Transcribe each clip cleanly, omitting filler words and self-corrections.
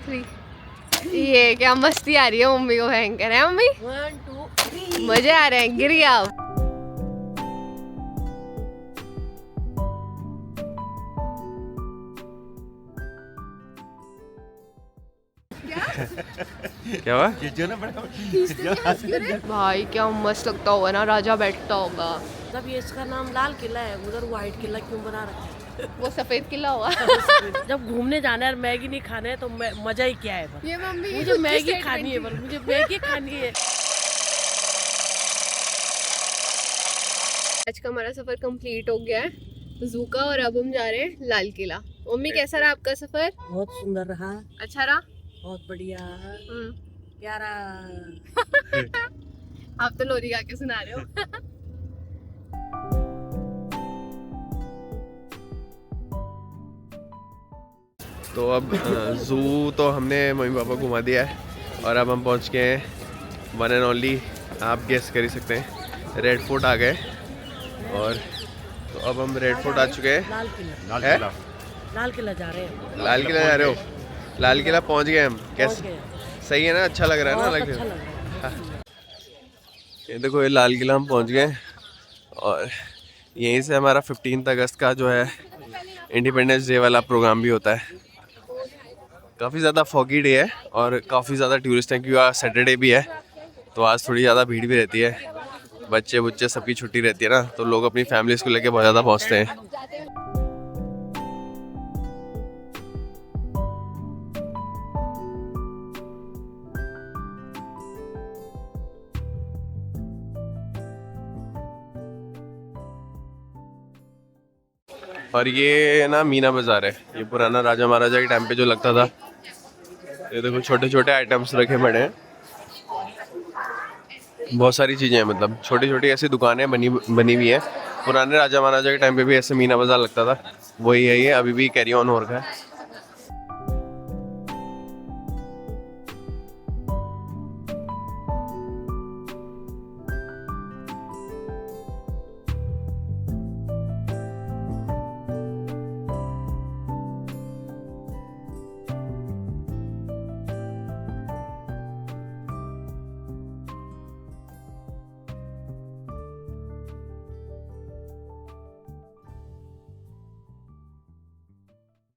3। ये क्या मस्ती आ रही है मम्मी को, भयंकर है मम्मी। 1 2 3 मजे आ रहे हैं, गिर गया अब। क्या हुआ? भाई क्या मस्त लगता होगा ना, राजा बैठता होगा। जब ये इसका नाम लाल किला है, उधर व्हाइट किला क्यों बना रखा है? वो सफेद किला होगा। जब घूमने जाना है और मैगी नहीं खाना है तो मजा ही क्या है? ये मम्मी मुझे मैगी खानी है, मुझे मैगी खानी है। आज का हमारा सफर कंप्लीट हो गया है जू का, और अब हम जा रहे हैं लाल किला। मम्मी कैसा रहा आपका सफर? बहुत सुंदर रहा, अच्छा रहा। बहुत बढ़िया, प्यारा। आप तो लोरी गा के सुना रहे हो। तो अब ज़ू तो हमने मम्मी पापा घुमा दिया है, और अब हम पहुंच गए हैं वन एंड ओनली, आप गेस कर ही सकते हैं, रेड फोर्ट आ गए। और तो अब हम रेड फोर्ट आ चुके हैं। लाल किला जा रहे हैं। लाल किला जा रहे हो? लाल किला पहुंच गए हम। कैसे, गए। सही है ना? अच्छा लग रहा है ना? अच्छा लग रहा है। ये देखो, ये लाल किला हम पहुंच गए, और यहीं से हमारा 15 अगस्त का जो है इंडिपेंडेंस डे वाला प्रोग्राम भी होता है। काफ़ी ज़्यादा फॉगी डे है और काफ़ी ज़्यादा टूरिस्ट हैं, क्योंकि आज सैटरडे भी है, तो आज थोड़ी ज़्यादा भीड़ भी रहती है। बच्चे बुच्चे सबकी छुट्टी रहती है ना, तो लोग अपनी फैमिलीज़ को लेके बहुत ज़्यादा पहुँचते हैं। और ये ना मीना बाज़ार है, ये पुराना राजा महाराजा के टाइम पे जो लगता था। ये देखो छोटे छोटे आइटम्स रखे पड़े हैं, बहुत सारी चीज़ें हैं, मतलब छोटी छोटी ऐसी दुकानें बनी हुई हैं। पुराने राजा महाराजा के टाइम पे भी ऐसे मीना बाज़ार लगता था, वही है ये, अभी भी कैरी ऑन हो रखा है।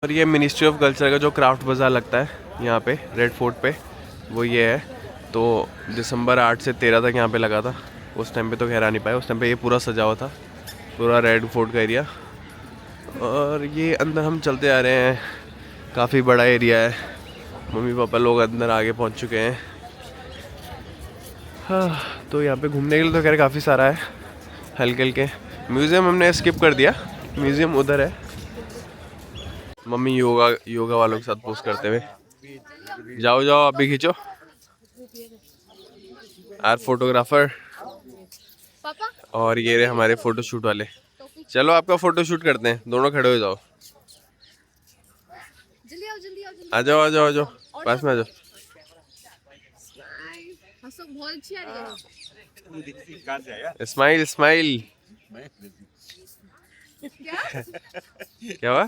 और ये मिनिस्ट्री ऑफ कल्चर का जो क्राफ्ट बाज़ार लगता है यहाँ पे रेड फोर्ट पे, वो ये है। तो दिसंबर 8 से 13 तक यहाँ पे लगा था। उस टाइम पे तो खैर आ नहीं पाया, उस टाइम पे ये पूरा सजा हुआ था, पूरा रेड फोर्ट का एरिया। और ये अंदर हम चलते आ रहे हैं, काफ़ी बड़ा एरिया है। मम्मी पापा लोग अंदर आगे पहुँच चुके हैं। हाँ, तो यहाँ पे घूमने के लिए तो खैर काफ़ी सारा है, हल्के हल्के। म्यूज़ियम हमने स्किप कर दिया, म्यूज़ियम उधर है। मम्मी योगा वालों के साथ पोस्ट करते हुए, जाओ जाओ आप भी खींचो, आर फोटोग्राफर। पापा और ये रहे हमारे फोटो शूट वाले। चलो आपका फोटो शूट करते हैं, दोनों खड़े हो जाओ। जल्दी आओ जल्दी आओ जल्दी। आ जाओ आ जाओ आ जाओ, पास में आ जाओ। हंसो, बहुत अच्छी आ रही है। Smile smile. क्या हुआ?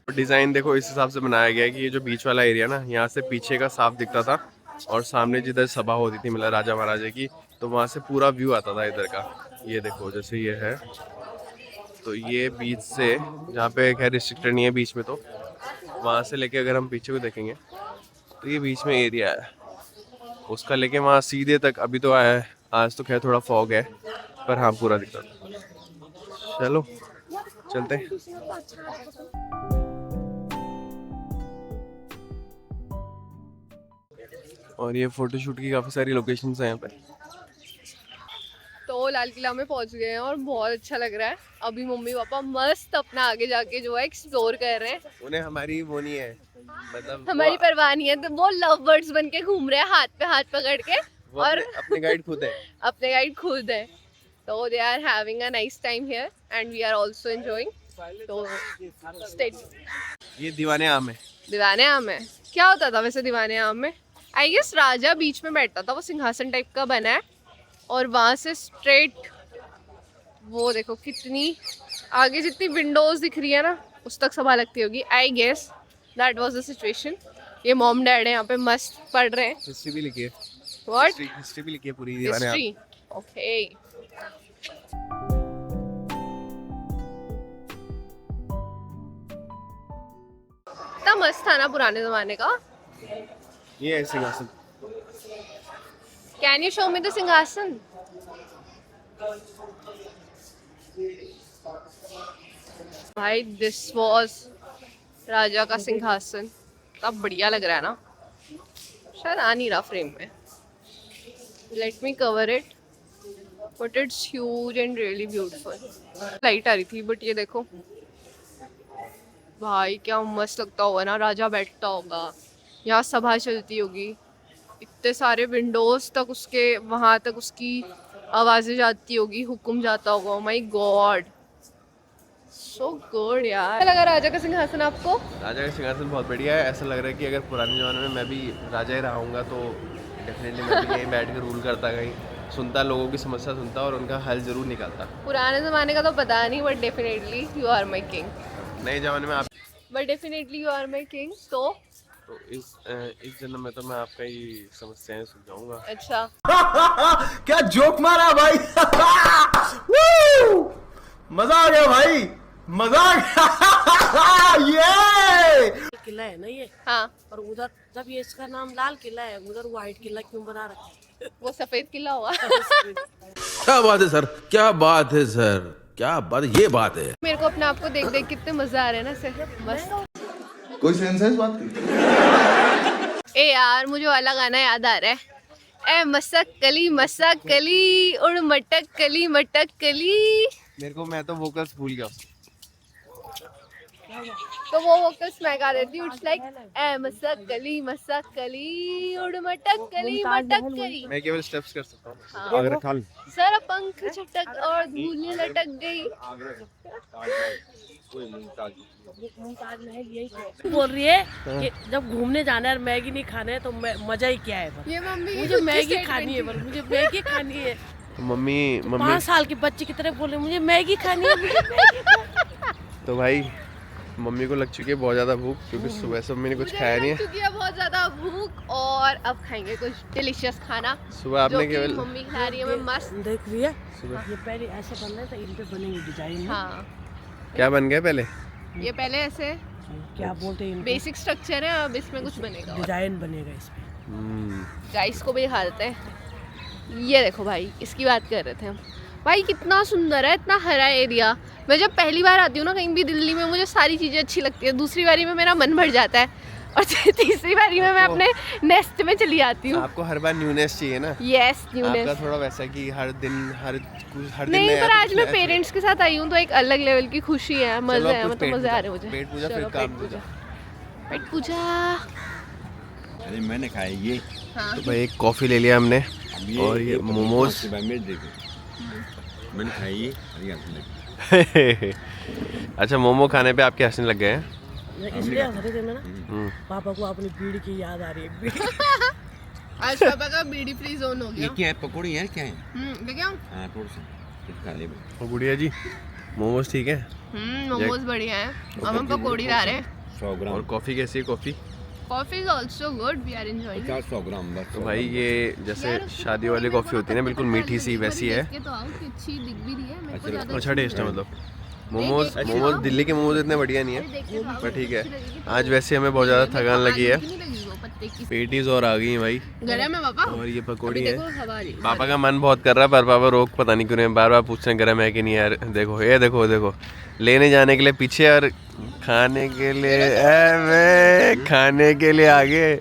डिज़ाइन देखो इस हिसाब से बनाया गया है कि ये जो बीच वाला एरिया ना, यहाँ से पीछे का साफ दिखता था, और सामने जिधर सभा होती थी मतलब राजा महाराजा की, तो वहाँ से पूरा व्यू आता था इधर का। ये देखो जैसे ये है, तो ये बीच से, जहाँ पे खैर रिस्ट्रिक्टेड नहीं है बीच में, तो वहाँ से लेके अगर हम पीछे को देखेंगे तो ये बीच में एरिया है, उसका लेके वहाँ सीधे तक अभी तो आया है। आज तो खैर थोड़ा फॉग है, पर हाँ पूरा दिखता था। चलो चलते हैं। और ये फोटोशूट की काफ़ी सारी लोकेशंस हैं यहाँ पे। तो लाल किला में पहुंच गए हैं और बहुत अच्छा लग रहा है। अभी मम्मी पापा मस्त अपना आगे जाके जो है एक्सप्लोर कर रहे हैं। उन्हें हमारी वो नहीं है, मतलब हमारी परवाह नहीं है, तो वो लव बर्ड्स बन के घूम रहे हैं हाथ पे हाथ पकड़ के, और अपने गाइड खुद है। अपने गाइड खुद है। तो they are having a nice time here and we are also enjoying. तो स्टे। ये दीवाने आम है। दीवाने आम है? क्या होता था वैसे दीवाने आम में? आई गेस राजा बीच में बैठता था, वो सिंहासन टाइप का बना है, और वहां से स्ट्रेट वो देखो कितनी आगे जितनी विंडोज दिख रही है ना उस तक सभा लगती होगी। I guess that was the situation. ये मॉम डैड है यहाँ पे मस्त पढ़ रहे हैं। हिस्ट्री भी लिखी है। व्हाट? हिस्ट्री भी लिखी है पूरी दीवार में। हिस्ट्री। ओके। कितना मस्त था ना पुराने जमाने का। ये है सिंहासन। Can you show me the सिंहासन? भाई दिस वॉज राजा का सिंहासन। तब बढ़िया लग रहा है ना। शायद आ नहीं रहा फ्रेम में। Let me cover it but it's huge and really beautiful. Light आ रही थी बट ये देखो भाई क्या मस्त लगता होगा ना। राजा बैठता होगा, यहाँ सभा चलती होगी, इतने सारे विंडोज तक उसके वहाँ तक उसकी आवाजें जाती होगी, हुक्म जाता होगा। माय गॉड सो गुड यार। क्या लगा राजा का सिंहासन आपको? राजा का सिंहासन बहुत बढ़िया है। ऐसा लग रहा है कि अगर पुराने ज़माने में मैं भी राजा ही रहा हूँगा तो डेफिनेटली मैं भी यहीं बैठ कर रूल करता, कहीं सुनता, लोगों की समस्या सुनता और उनका हल जरूर निकालता। पुराने ज़माने का तो पता नहीं but definitely you are my king. नए ज़माने में आप but definitely you are my king. तो इस जन्म में तो मैं आपका ही समस्याएं सुलझाऊंगा। अच्छा क्या जोक मारा भाई। मजा आ गया भाई, मजा आ गया। ये किला है ना ये। हाँ और उधर जब ये इसका नाम लाल किला है, उधर व्हाइट किला क्यों बना रखा है? वो सफेद किला हुआ। क्या बात है सर, क्या बात है सर, क्या बात, ये बात है। मेरे को अपने आप को देख देख कितने मजा आ रहे हैं ना से। मस्त। कोई सेंस है इस बात की? ए यार मुझे वाला गाना याद आ रहा है। ए मसक कली उड़ मटक कली। मेरे को, मैं तो वोकल्स भूल गया। तो वो वोकल्स मैं गा देती हूँ। इट्स लाइक ए मसक कली उड़ मटक कली। मैं केवल स्टेप्स कर सकता हूँ। हाँ। अगर खाल सर पंख छटक और धूल लटक गई। बोल रही है कि जब घूमने जाना है और मैगी नहीं खाना है तो मजा ही क्या है। ये मम्मी मुझे मैगी खानी है, मुझे मैगी खानी है। तो मम्मी 5 साल के बच्चे की तरह बोले मुझे मैगी खानी है, मुझे मैगी खानी है। तो भाई मम्मी को लग चुकी है बहुत ज्यादा भूख, क्योंकि सुबह से मम्मी ने कुछ खाया नहीं है। चुकी है बहुत ज्यादा भूख और अब खाएंगे कुछ डिलीशियस खाना। सुबह आपने केवल मम्मी खिला रही है। मैं मस्त। देख रही है ये पहले ऐसे बन रहा था, इन पे बनेंगे डिजाइन। हाँ क्या बन गया पहले? ये पहले ऐसे क्या बोलते हैं, बेसिक स्ट्रक्चर है। अब इसमें कुछ बनेगा। डिजाइन बनेगा इसमें। गाइस को भी दिखा देते हैं। ये देखो भाई, इसकी बात कर रहे थे हम। भाई कितना सुंदर है, इतना हरा एरिया। मैं जब पहली बार आती हूँ ना कहीं भी दिल्ली में, मुझे सारी चीज़ें अच्छी लगती है। दूसरी बारी में मेरा मन भर जाता है और तीसरी बारी में मैं अपने नेस्ट में चली आती हूँ। आपको हर बार न्यूनेस चाहिए ना? Yes newness. आपका थोड़ा वैसा कि हर दिन नहीं, पर आज मैं पेरेंट्स के साथ आई हूँ तो एक अलग लेवल की खुशी है, मजा है। मतलब मजे आ रहे हैं मुझे। पेट पूजा, फिर काम पूजा। पेट पूजा। अरे मैंने खाया ये। हाँ। तो भाई एक कॉफी ले लिया हमने और ये मोमोज। मैंने खाई ये, अरे हंसने लगी। अच्छा, मोमो खाने पे आपके हंसने लग गए हैं? इसलिए हंस रहे थे मैं ना, पापा को अपनी बीड़ी की याद आ रही है। आज पापा का बीड़ी फ्री जोन हो ये गया। क्या है, पकौड़ी है क्या है? लेके आऊं? हाँ थोड़ा सा कुछ खा ले। और गुड़िया जी मोमोज ठीक है? मोमोज बढ़िया है। अब हम पकौड़ी ला रहे हैं। 100 ग्राम। और कॉफी कैसी है? Coffee coffee is also good, we are enjoying. 100 gram बस। तो भाई ये जैसे शादी वाली कॉफी होती है ना, बिल्कुल मीठी सी, वैसी है। तो आओ कि अच्छी दिख भी रही है। मेरे को ज्यादा अच्छा टेस्ट है। मतलब मोमोज दिल्ली के मोमोज इतने बढ़िया नहीं है, पर ठीक है। आज वैसे हमें बहुत ज़्यादा थकान लगी है, पेटीज और आ गई हैं भाई। गरम है पापा और ये पकौड़ी है। हवा रही। पापा का मन बहुत कर रहा है पर पापा रोक पता नहीं क्यों रहे हैं। बार बार पूछ रहे हैं गरम है कि नहीं यार। देखो ये देखो देखो, लेने जाने के लिए पीछे और खाने के लिए खाने के लिए आगे।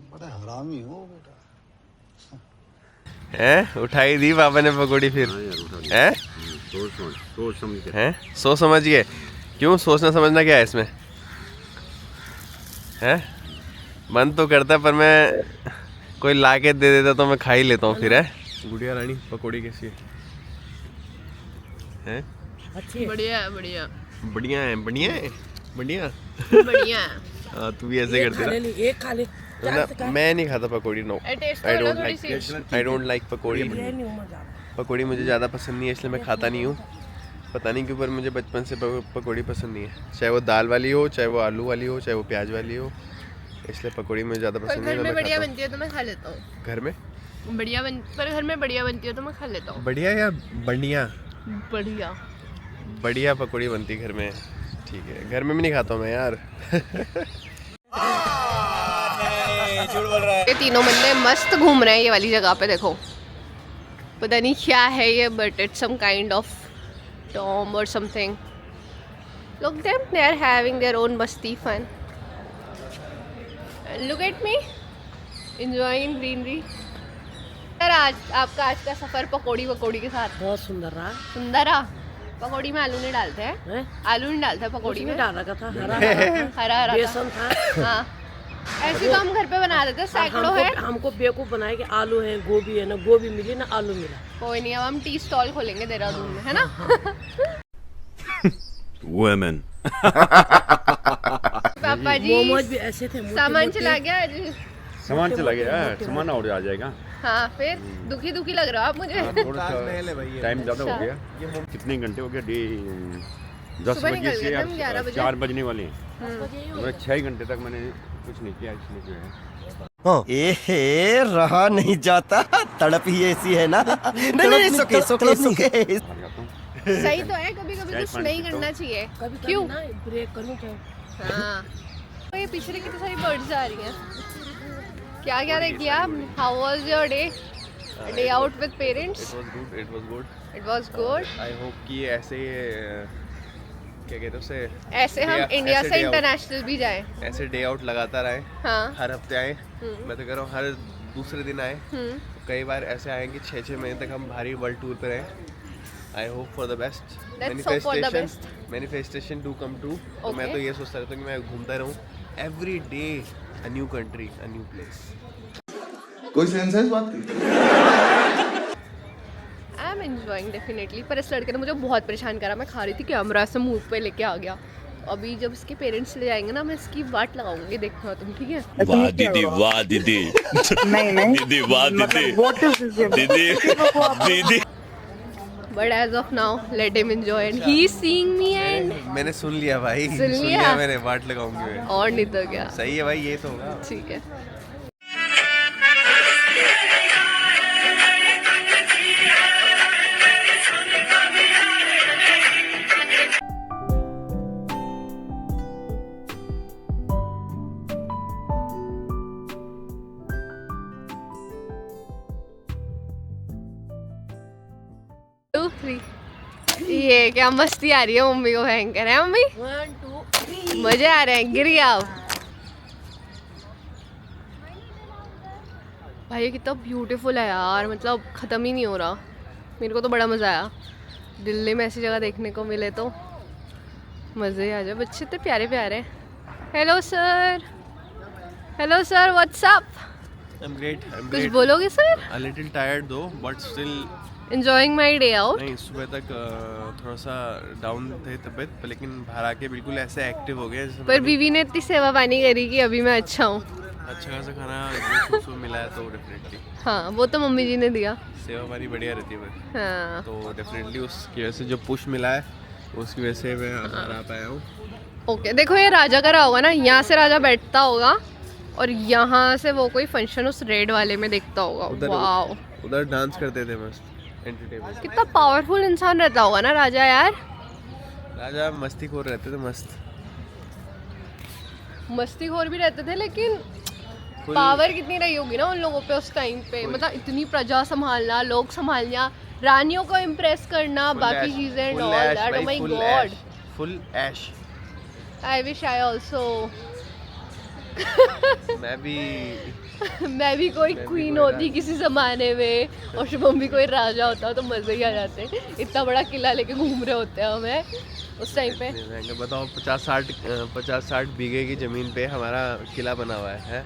बड़ा हरामी हो बेटा। हैं उठाई दी पापा ने पकौड़ी फिर? हैं सोच समझ के। हैं सोच समझ के? क्यों सोचना समझना क्या है इसमें? हैं मन तो करता है पर मैं कोई ला के दे देता तो मैं खा ही लेता हूँ फिर। है गुड़िया रानी पकौड़ी कैसी है? हैं अच्छी है। बढ़िया है, बढ़िया बढ़िया है, बढ़िया है, बढ़िया। बढ़िया है। हाँ तू भी ऐसे करती ना। एक खा ले। ना मैं नहीं खाता पकौड़ी। नो आई डोंट लाइक पकौड़ी। पकौड़ी मुझे ज़्यादा पसंद नहीं है इसलिए मैं खाता नहीं हूँ। पता नहीं क्यों पर मुझे बचपन से पकौड़ी पसंद नहीं है, चाहे वो दाल वाली हो, चाहे वो आलू वाली हो, चाहे वो प्याज वाली हो, इसलिए पकौड़ी मुझे ज़्यादा पसंद नहीं है। घर में मैं बढ़िया खाता बनती है तो मैं खा लेता हूँ। हूँ। घर में पर घर में बढ़िया बनती है तो मैं खा लेता हूँ। बढ़िया या बढ़िया? बढ़िया बढ़िया पकौड़ी बनती घर में, ठीक है। घर में भी नहीं खाता हूँ मैं यार। ये तीनों बंदे मस्त घूम रहे हैं ये वाली जगह पे, देखो पता नहीं क्या है ये, but it's some kind of Tom और something. Look them, they are having their own मस्ती fun. Look at me enjoying greenery. Sir आज का सफर पकौड़ी के साथ बहुत सुंदर रहा सुंदर रहा। पकौड़ी में आलू नहीं डालते हैं, है। आलू नहीं डालते हैं पकौड़ी में, डाल रखा था हरा हरा बेसन था। हाँ ऐसे तो हम घर पे बना देते हैं, सैकड़ों है। हमको बेवकूफ बनाए कि आलू है, गोभी है, ना गोभी मिली ना आलू मिला। कोई नहीं, अब हम टी स्टॉल खोलेंगे देहरादून में, है ना। Women. पापा जी मोमोज भी ऐसे थे मोटे सामान मोटे। चला गया आज। सामान चला गया, सामान और आ जाएगा। हाँ फिर दुखी दुखी लग रहा हो आप मुझे। थोड़ा सा टाइम ज़्यादा हो गया। कितने घंटे हो गया? 10 सुबह बजे निकल से गए थे हम 11 बजे। 4 बजने वाले हैं। मैं 6 घंटे तक मैंने कुछ नहीं किया, इसमें जो है ए रहा नहीं जाता, तड़प ही ऐसी है ना। नहीं सोके हार जाता हूँ। सही तो है, कभी कभी चाय कुछ पानी नहीं पीता करना चाहिए। कभी क्यों? ना ब्रेक करूँ क्या? हाँ तो ये पिछले कितनी सारी बर्ड्स आ रही हैं। क्या क्या देखिए आप? How was your day out with parents? It was good. It was good. I hope कि ऐसे क्या कहते हैं उसे, ऐसे हम इंडिया ऐसे से day out- इंटरनेशनल भी जाएं। ऐसे डे आउट लगातार आए, हाँ। हर हफ्ते आए। मैं तो कह रहा हूँ हर दूसरे दिन आए। कई बार ऐसे आए कि 6-6 महीने तक हम भारी वर्ल्ड टूर पे रहे। I hope for the best, Let's hope for the best. Manifestation do come true. तो मैं Okay. तो ये सोचता रहता हूँ कि मैं घूमता रहूँ every day, a new country, a new place. कोई सेंस है इस बात की? I am enjoying definitely. पर इस लड़के ने मुझे बहुत परेशान करा। मैं खा रही थी कैमरा से मुंह पे लेके आ गया। अभी जब इसके पेरेंट्स ले जाएंगे ना, मैं इसकी वाट लगाऊंगी, देखना तुम, ठीक है। वाह दीदी, वाह दीदी, दीदी, वाह दीदी, दीदी, दीदी। But as of now let him enjoy and he is seeing me and मैंने सुन लिया भाई, सुन लिया? मैंने, वाट लगाऊंगी मैं। और नहीं तो क्या। सही है भाई, ये तो होगा। ठीक है। Two three. ये क्या मस्ती आ रही है मम्मी को, भयंकर है मम्मी। 1 2 3 मजे आ रहे हैं, गिर गया अब। भाई ये कितना ब्यूटीफुल है यार, मतलब ख़त्म ही नहीं हो रहा। मेरे को तो बड़ा मज़ा आया। दिल्ली में ऐसी जगह देखने को मिले तो मज़े आ जाए। बच्चे इतने प्यारे प्यारे हैं। Hello sir, hello sir, what's up? I am great, I am कुछ ग्रेट। बोलोगे सर? अ लिटिल टायर्ड दो, but still. Enjoying my day out. नहीं, सुबह तक थोड़ा सा डाउन थे तबीयत, लेकिन बाहर आके बिल्कुल ऐसे एक्टिव हो गए जैसे पर बीवी ने इतनी सेवा पानी करी कि अभी मैं अच्छा हूँ। अच्छा खासा खाना जो मिला है तो डेफिनेटली हाँ वो तो मम्मी जी ने दिया। सेवा पानी बढ़िया रहती है पर। हाँ तो डेफिनेटली उसकी वजह से जो पुश मिला है उसकी वजह से मैं बाहर आ पाया हूँ। ओके। देखो ये राजा का रहा होगा ना, यहाँ से राजा बैठता होगा और यहाँ से वो कोई फंक्शन उस रेड वाले में देखता होगा। वाओ, उधर डांस करते थे मस्त, एंटरटेनमेंट। कितना पावरफुल इंसान रहता होगा ना राजा यार। राजा मस्तीखोर रहते थे, मस्त मस्तीखोर भी रहते थे, लेकिन Full- पावर कितनी रही होगी ना उन लोगों पे उस टाइम पे। मतलब इतनी प्रजा संभालना, लोग संभालना, रानियों को इम्प्रेस करना, बाकी चीजें and all that. Oh my god, full ऐश। आई विश आई आल्सो मैं भी मैं भी कोई क्वीन होती किसी ज़माने में और शुभम भी कोई राजा होता तो मज़े ही आ जाते। इतना बड़ा किला लेके घूम रहे होते हैं हमें उस टाइम पे। बताओ 50-60 बीघे की ज़मीन पे हमारा किला बना हुआ है।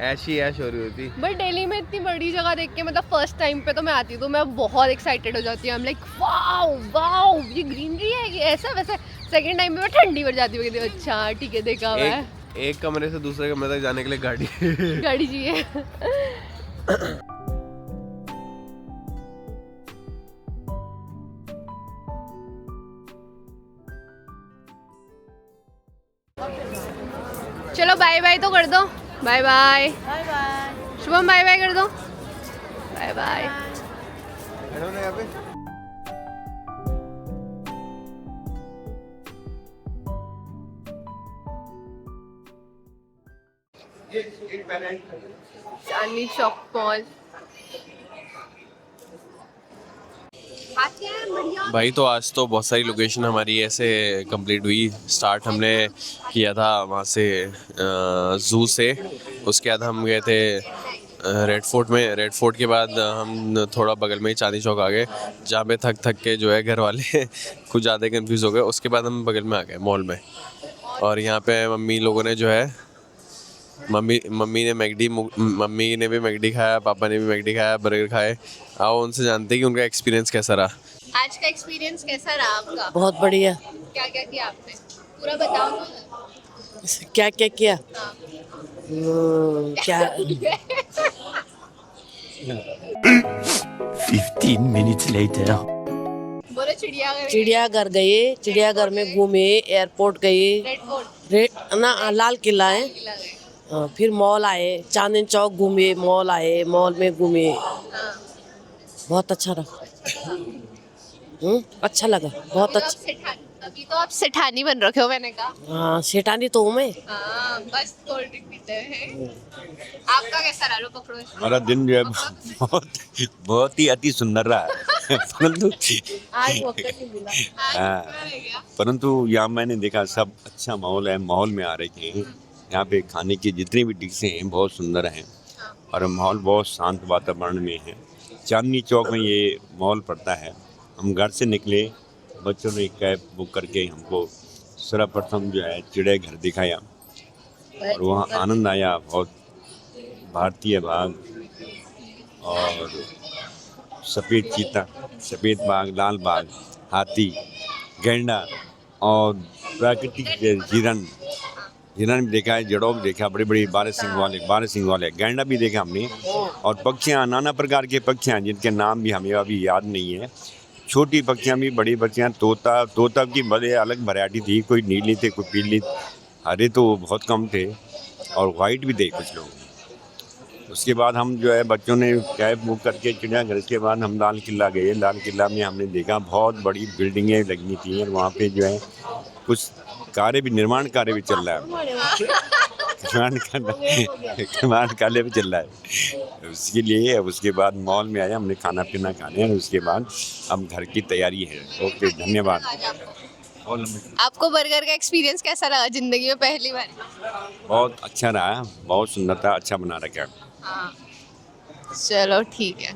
ऐश ही ऐश हो रही होती। बट दिल्ली में इतनी बड़ी जगह देख के, मतलब फर्स्ट टाइम पे तो मैं आती हूँ तो मैं बहुत एक्साइटेड हो जाती हूँ। I'm like वाओ वाओ, ये ग्रीनरी है, ये ऐसा वैसा। सेकंड टाइम पे मैं ठंडी पड़ जाती हूँ, अच्छा ठीक है देखा हुआ है। एक कमरे से दूसरे कमरे तक जाने के लिए गाड़ी गाड़ी चाहिए। चलो बाय बाय तो कर दो, bye bye. Bye bye. Shubham bye bye कर दो, bye bye. Chandni Chowk mall. भाई तो आज तो बहुत सारी लोकेशन हमारी ऐसे कंप्लीट हुई। स्टार्ट हमने किया था वहाँ से जू से, उसके बाद हम गए थे रेड फोर्ट में। रेड फोर्ट के बाद हम थोड़ा बगल में ही चांदनी चौक आ गए, जहाँ पे थक थक के जो है घर वाले कुछ ज़्यादा कंफ्यूज हो गए। उसके बाद हम बगल में आ गए मॉल में, और यहाँ पे मम्मी लोगों ने जो है मम्मी ने भी मैकडी खाया, पापा ने भी मैकडी खाया, बर्गर खाए। आओ उनसे जानते हैं कि उनका एक्सपीरियंस कैसा रहा। आज का एक्सपीरियंस कैसा रहा आपका? बहुत बढ़िया। क्या क्या किया आपने, पूरा बताओ। क्या क्या किया? क्या 15 minutes later. बोलो चिड़ियाघर। चिड़ियाघर गए, चिड़ियाघर में घूमे, एयरपोर्ट गए, रेड फोर्ट लाल किला है, किला गए। फिर मॉल आए, चांदनी चौक घूमे, मॉल आए, मॉल में घूमे। हाँ। बहुत अच्छा रहा। अच्छा लगा, बहुत अच्छा। अभी तो आप सेठानी बन रखे हो, मैंने कहा। हाँ, सेठानी तो हूँ मैं। हाँ, बस कोल्ड ड्रिंक पीते हैं। आपका कैसा रहा? लो पकड़ो इसको। हमारा दिन जो है बहुत ही अति सुंदर रहा है। परंतु आज वक्त नहीं मिला। हाँ, पूरा रह गया। परंतु यहाँ मैंने देखा सब अच्छा माहौल है। माहौल में आ रहे हैं यहाँ पे, खाने की जितनी भी डिशें हैं बहुत सुंदर हैं, और माहौल बहुत शांत वातावरण में है। चांदनी चौक में ये मॉल पड़ता है। हम घर से निकले, बच्चों ने कैब बुक करके हमको सर्वप्रथम जो है चिड़ियाघर दिखाया, और वहाँ आनंद आया बहुत। भारतीय बाघ और सफ़ेद चीता, सफ़ेद बाघ, लाल बाघ, हाथी, गैंडा और प्राकृतिक हिरन भी देखा है, जड़ों भी देखा, बड़ी बड़ी 12 सिंग वाले गैंडा भी देखा हमने। और पक्षियाँ, नाना प्रकार के पक्षियाँ जिनके नाम भी हमें अभी याद नहीं है। छोटी पक्षियाँ भी, बड़ी पक्षियाँ, तोता की बड़े अलग वैरायटी थी, कोई नीली थे, कोई पीली, हरे तो बहुत कम थे, और वाइट भी थे कुछ लोग। उसके बाद हम जो है बच्चों ने कैब बुक करके चिड़ियाघर के बाद हम लाल किला गए। लाल किला में हमने देखा बहुत बड़ी बिल्डिंगें लगी थी, और वहाँ पे जो है कुछ निर्माण कार्य भी चल रहा है। निर्माण कार्य भी चल रहा है। उसके लिए उसके बाद मॉल में आया, हमने खाना पीना खाने, और उसके बाद हम घर की तैयारी है। ओके, धन्यवाद। आपको बर्गर का एक्सपीरियंस कैसा लगा जिंदगी में पहली बार? बहुत अच्छा रहा, बहुत सुंदर था, अच्छा बना रखा। हाँ, चलो ठीक है।